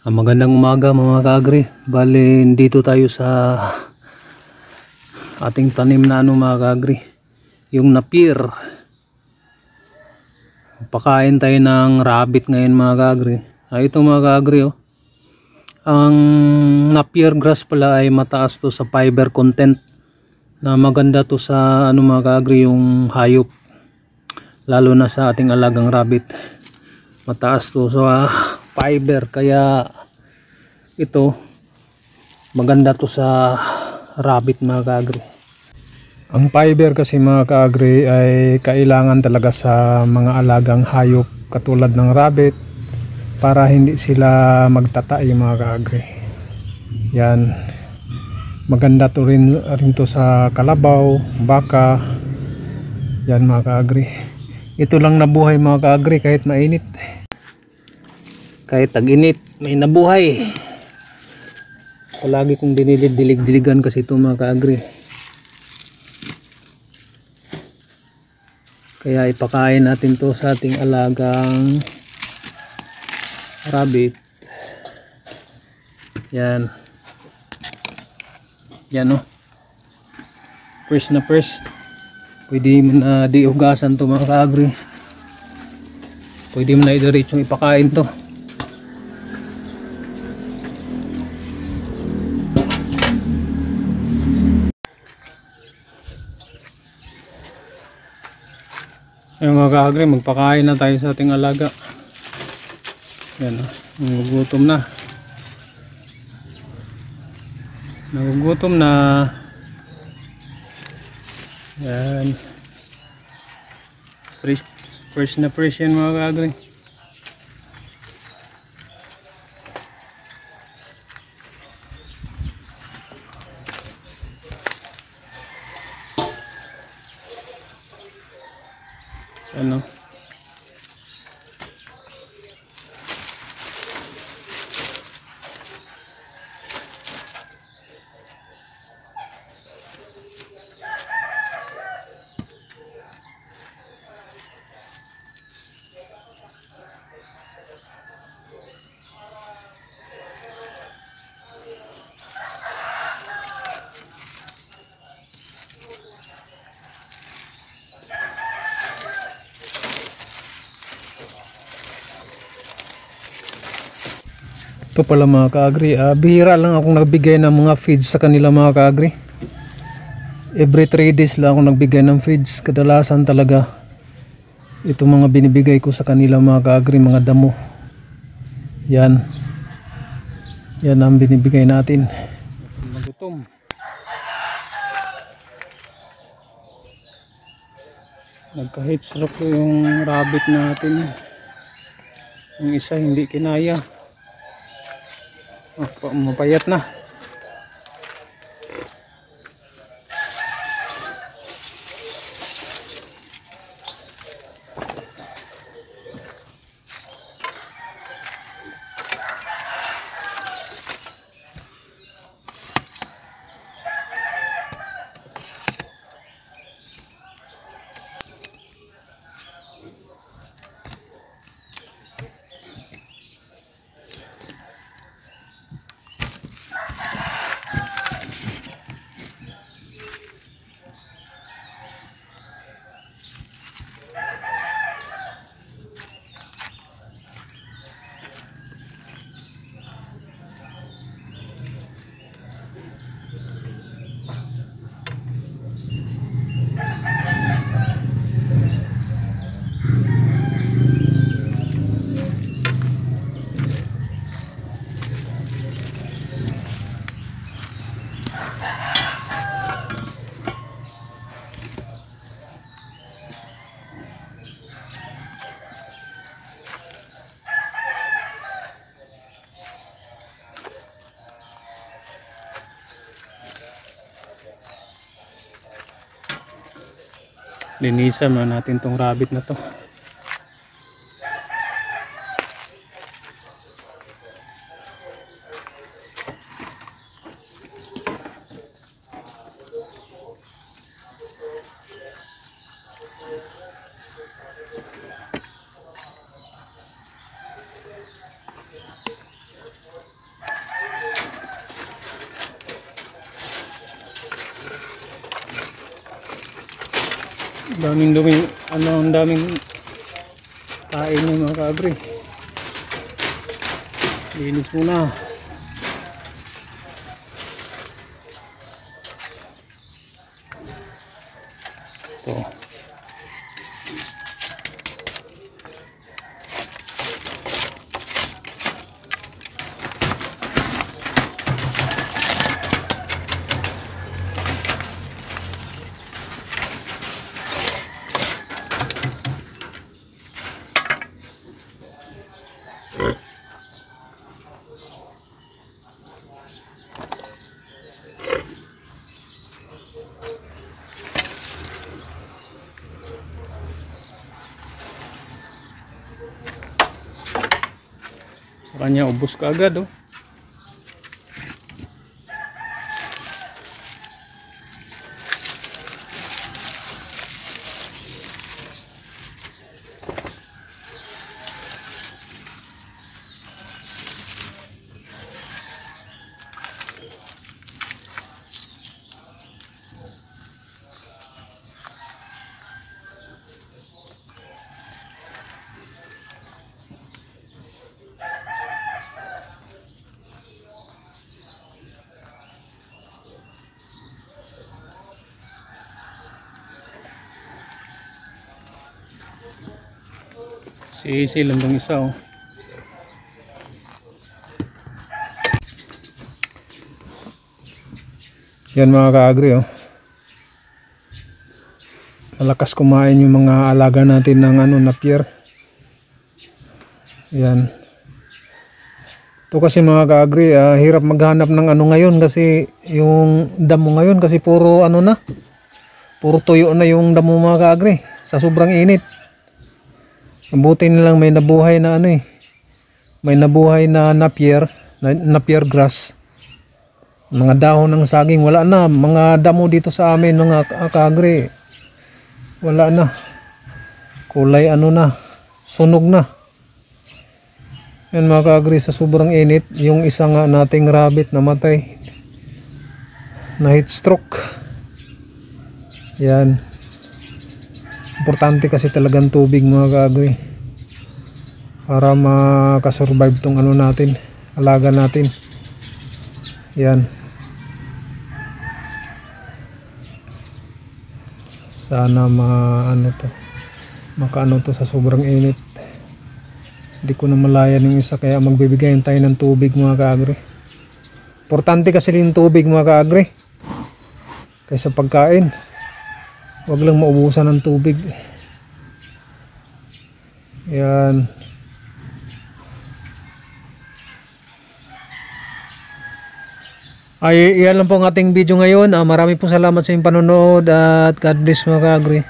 Magandang umaga mga kaagri. Bale, dito tayo sa ating tanim na mga kaagri, yung napier. Pakain tayo ng rabbit ngayon mga kaagri. Ito mga kaagri, oh. Ang napier grass pala ay mataas to sa fiber content, na maganda to sa mga kaagri, yung hayop, lalo na sa ating alagang rabbit. Mataas to sa fiber, kaya ito maganda to sa rabbit mga kaagri. Ang fiber kasi mga kaagri ay kailangan talaga sa mga alagang hayop katulad ng rabbit, para hindi sila magtatay mga kaagri. Yan, maganda to rin to sa kalabaw, baka. Yan mga kaagri, ito lang nabuhay mga kaagri kahit mainit. Kahit tag-init, may nabuhay. Palagi kong dinidilig-diligan kasi ito mga kaagri. Kaya ipakain natin to sa ating alagang rabbit. Yan. Yan, oh. Fresh na fresh. Pwede mo na diugasan to mga kaagri. Pwede mo na idiretsong ipakain to. Ayun mga kaagri, magpakain na tayo sa ating alaga. Yan, nagugutom na. Nagugutom na. Yan. Fresh na fresh yan mga kaagri. Ano? Ito pala mga kaagri, bihira lang akong nagbigay ng mga feeds sa kanila mga kaagri. Every 3 days lang akong nagbigay ng feeds. Kadalasan talaga itong mga binibigay ko sa kanila mga kaagri, mga damo. Yan. Yan ang binibigay natin. Magutom. Nagka-heat stroke yung rabbit natin. Yung isa hindi kinaya. Mapayat na. Linisan na natin tong rabbit na to. Daming dumi, ang daming kain ng mga kaagri. Linis muna. Ito. Sa kanya ubos ka agad oh. Si lang tong isa oh. Yan mga kaagri oh. Malakas kumain yung mga alaga natin ng napier. Yan. Ito kasi mga kaagri, hirap maghanap ng ngayon kasi yung damo ngayon kasi puro na. Puro tuyo na yung damo mga kaagri sa sobrang init. Mabuti nilang may nabuhay na may nabuhay na napier grass. Mga dahon ng saging wala na, mga damo dito sa amin mga kaagri. Wala na. Kulay na, sunog na. Yan mga kaagri, sa sobrang init, yung isa nga nating rabbit namatay. Na heat stroke. Yan. Importante kasi talagang tubig mga kaagri para makasurvive tong natin, alaga natin. Yan. Sana makaano to sa sobrang init. Hindi ko na malayan yung isa kaya magbibigay tayo ng tubig mga kaagri. Importante kasi yung tubig mga kaagri kaysa pagkain. Huwag lang maubusan ng tubig. Yan. Ay, iyan lang po ang ating video ngayon. Marami pong salamat sa inyong panonood at God bless mga kaagri.